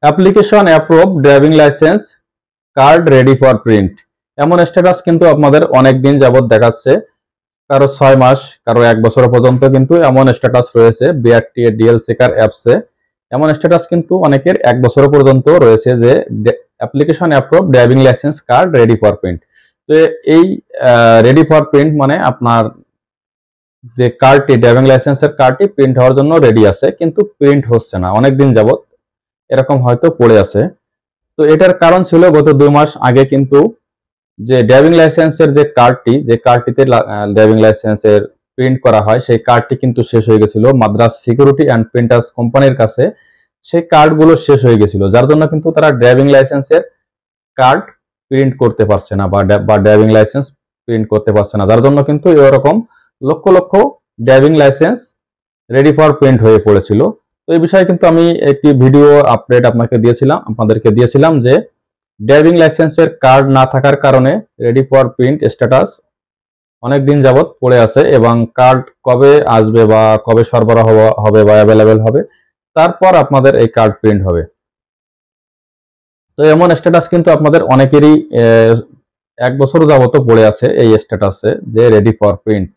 Application approve driving licence card ready for print এমন status কিন্তু আপনাদের অনেক দিন যাবত দেখাচ্ছে। কারো 6 মাস, কারো 1 বছর পর্যন্ত কিন্তু এমন স্ট্যাটাস রয়েছে বিআরটিএ ডিএল চেকার অ্যাপসে। এমন স্ট্যাটাস কিন্তু অনেকের 1 বছর পর্যন্ত রয়েছে যে application approve driving licence card ready for print. তো এই রেডি ফর প্রিন্ট মানে আপনার যে কার্ডটি, ড্রাইভিং লাইসেন্সের কার্ডটি প্রিন্ট হওয়ার জন্য রেডি আছে, কিন্তু প্রিন্ট হচ্ছে না, অনেক দিন যাবত এরকম হয়তো পড়ে আছে। তো এটার কারণ ছিল গত 2 মাস আগে কিন্তু যে ড্রাইভিং লাইসেন্সের যে কার্ডটিতে ড্রাইভিং লাইসেন্সের প্রিন্ট করা হয়, সেই কার্ডটি কিন্তু শেষ হয়ে গেছিল মাদ্রাস সিকিউরিটি অ্যান্ড প্রিন্টার্স কোম্পানির কাছে। সেই কার্ডগুলো শেষ হয়ে গেছিল, যার জন্য কিন্তু তারা ড্রাইভিং লাইসেন্সের কার্ড প্রিন্ট করতে পারছে না বা ড্রাইভিং লাইসেন্স প্রিন্ট করতে পারছে না, যার জন্য কিন্তু এরকম lakh lakh driving licence ready for print হয়ে পড়েছিল। তো এই বিষয়ে কিন্তু আমি একটি ভিডিও আপডেট আপনাদেরকে দিয়েছিলাম যে ড্রাইভিং লাইসেন্সের কার্ড না থাকার কারণে রেডি ফর প্রিন্ট স্ট্যাটাস অনেক দিন যাবত পড়ে আছে, এবং কার্ড কবে আসবে বা কবে সরবরাহ হবে বা অ্যাভেলেবেল হবে, তারপর আপনাদের এই কার্ড প্রিন্ট হবে। তো এমন স্ট্যাটাস কিন্তু আপনাদের অনেকেরই 1 বছর যাবত পড়ে আছে এই স্ট্যাটাসে যে ready for print,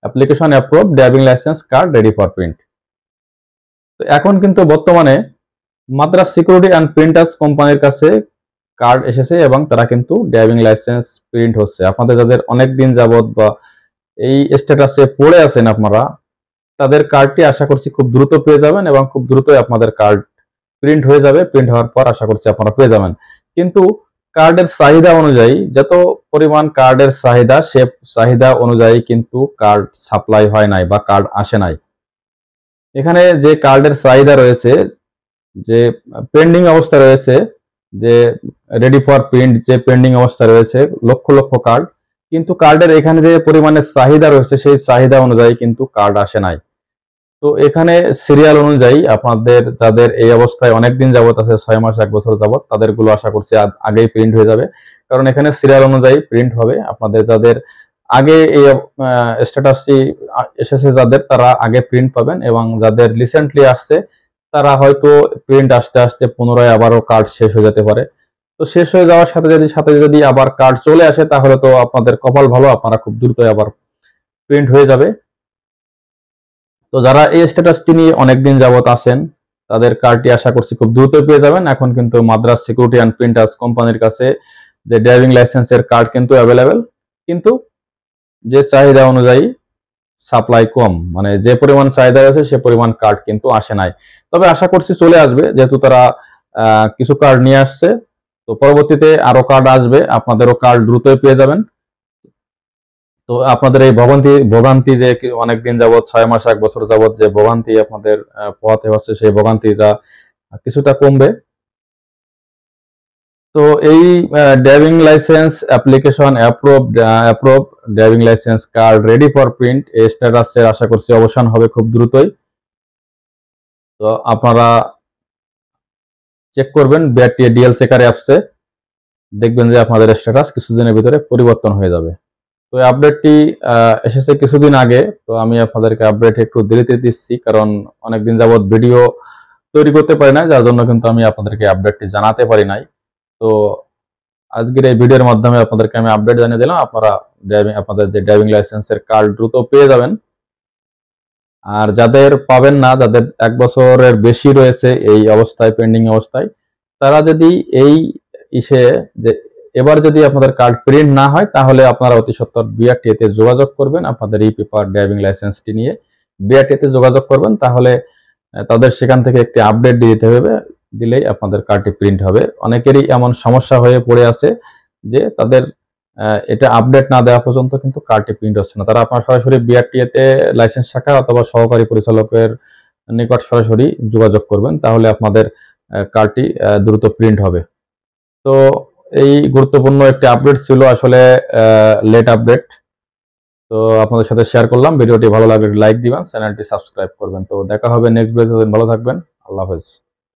application approve driving licence card ready for print. তো এখন কিন্তু বর্তমানে মাদ্রাস সিকিউরিটি অ্যান্ড প্রিন্টার্স কোম্পানির কাছে কার্ড এসেছে এবং তারা কিন্তু ড্রাইভিং লাইসেন্স প্রিন্ট হচ্ছে। আপনাদের যাদের অনেক দিন যাবত বা এই স্ট্যাটাসে পড়ে আছেন আপনারা, তাদের কার্ডটি আশা করছি খুব দ্রুত পেয়ে যাবেন এবং খুব দ্রুতই আপনাদের কার্ড প্রিন্ট হয়ে যাবে। প্রিন্ট হওয়ার পর আশা করছি আপনারা পেয়ে যাবেন। কিন্তু কার্ডের চাহিদা অনুযায়ী, যত পরিমাণ কার্ডের চাহিদা, সে চাহিদা অনুযায়ী কিন্তু কার্ড সাপ্লাই হয় নাই বা কার্ড আসে নাই। এখানে যে কার্ডের চাহিদা রয়েছে, যে পেন্ডিং অবস্থা রয়েছে, যে রেডি ফর প্রিন্ট যে পেন্ডিং অবস্থা রয়েছে লক্ষ লক্ষ কার্ড, কিন্তু কার্ডের এখানে যে পরিমাণে চাহিদা রয়েছে সেই চাহিদা অনুযায়ী কিন্তু কার্ড আসে নাই। তো এখানে সিরিয়াল অনুযায়ী আপনাদের যাদের এই অবস্থায় অনেক দিন যাবত আছে, 6 মাস 1 বছর যাবত, তাদেরগুলো আশা করছি আগেই প্রিন্ট হয়ে যাবে, কারণ এখানে সিরিয়াল অনুযায়ী প্রিন্ট হবে। আপনাদের যাদের আগে এই স্ট্যাটাসটি এসেছে যাদের, তারা আগে প্রিন্ট পাবেন, এবং যাদের রিসেন্টলি আসছে তারা হয়তো প্রিন্ট আসতে আসতে পুনরায় আবারও কার্ড শেষ হয়ে যেতে পারে। তো শেষ হয়ে যাওয়ার সাথে যদি আবার কার্ড চলে আসে, তাহলে তো আপনাদের কপাল ভালো, আপনারা খুব দ্রুতই আবার প্রিন্ট হয়ে যাবে। তো যারা এই স্ট্যাটাসটি নিয়ে অনেকদিন যাবত আছেন, তাদের কার্ডটি আশা করছি খুব দ্রুত পেয়ে যাবেন। এখন কিন্তু মাদ্রাস সিকিউরিটি অ্যান্ড প্রিন্টার্স কোম্পানির কাছে যে ড্রাইভিং লাইসেন্সের কার্ড কিন্তু অ্যাভেলেবেল, কিন্তু যে চাহিদা অনুযায়ী সাপ্লাই কম, মানে যে পরিমাণ চাহিদা আছে সে পরিমাণ কার্ড কিন্তু আসে নাই। তবে আশা করছি চলে আসবে, যেহেতু তারা কিছু কার্ড নিয়ে আসছে। তো পরবর্তীতে আরো কার্ড আসবে, আপনাদেরও কার্ড দ্রুতই পেয়ে যাবেন। তো আপনাদের এই ভোগান্তি যে অনেকদিন যাবত, 6 মাস 1 বছর যাবত যে ভোগান্তি আপনাদের পোহাতে হচ্ছে, সেই ভোগান্তিটা কিছুটা কমবে। তো এই driving licence application approve driving licence card ready for print এই স্ট্যাটাসের আশা করছি অবসান হবে খুব দ্রুতই। তো আপনারা চেক করবেন বিআরটিএ ডিএল চেকার অ্যাপসে, দেখবেন যে আপনাদের স্ট্যাটাস কিছুদিনের ভিতরে পরিবর্তন হয়ে যাবে। তো এই আপডেটটি এসেছে কিছুদিন আগে, তো আমি আপনাদেরকে আপডেট একটু দেরিতে দিচ্ছি, কারণ অনেকদিন যাবত ভিডিও তৈরি করতে পারি না, যার জন্য কিন্তু আমি আপনাদেরকে আপডেটটি জানাতে পারি নাই। তো আজকের এই ভিডিওর মাধ্যমে আপনাদেরকে আমি আপডেট জানিয়ে দিলাম, আপনারা আপনাদের যে ড্রাইভিং লাইসেন্সের কার্ড দ্রুত পেয়ে যাবেন। আর যাদের পাবেন না, যাদের 1 বছরের বেশি রয়েছে এই অবস্থায়, পেন্ডিং অবস্থায়, তারা যদি এই যে এবার যদি আপনাদের কার্ড প্রিন্ট না হয়, তাহলে আপনারা অতি সত্বর বিআরটিএতে যোগাযোগ করবেন। আপনাদের এই পেপার ড্রাইভিং লাইসেন্সটি নিয়ে বিআরটিএতে যোগাযোগ করবেন, তাহলে তাদের সেখান থেকে একটি আপডেট দিয়ে দিতে হবে, দিলেই আপনাদের কার্ডটি প্রিন্ট হবে। অনেকেরই এমন সমস্যা হয়ে পড়ে আছে যে তাদের এটা আপডেট না দেওয়া পর্যন্ত কিন্তু কার্ডটি প্রিন্ট হচ্ছে না। তারা আপনার সরাসরি বিআরটিএতে লাইসেন্স শাখা অথবা সহকারী পরিচালকের নিকট সরাসরি যোগাযোগ করবেন, তাহলে আপনাদের কার্ডটি দ্রুত প্রিন্ট হবে। তো এই গুরুত্বপূর্ণ একটি আপডেট ছিল, আসলে লেট আপডেট। তো আপনাদের সাথে শেয়ার করলাম। ভিডিওটি ভালো লাগলে লাইক দিবেন, চ্যানেলটি সাবস্ক্রাইব করবেন। তো দেখা হবে নেক্সট ভিডিওতে। ভালো থাকবেন, আল্লাহ হাফেজ।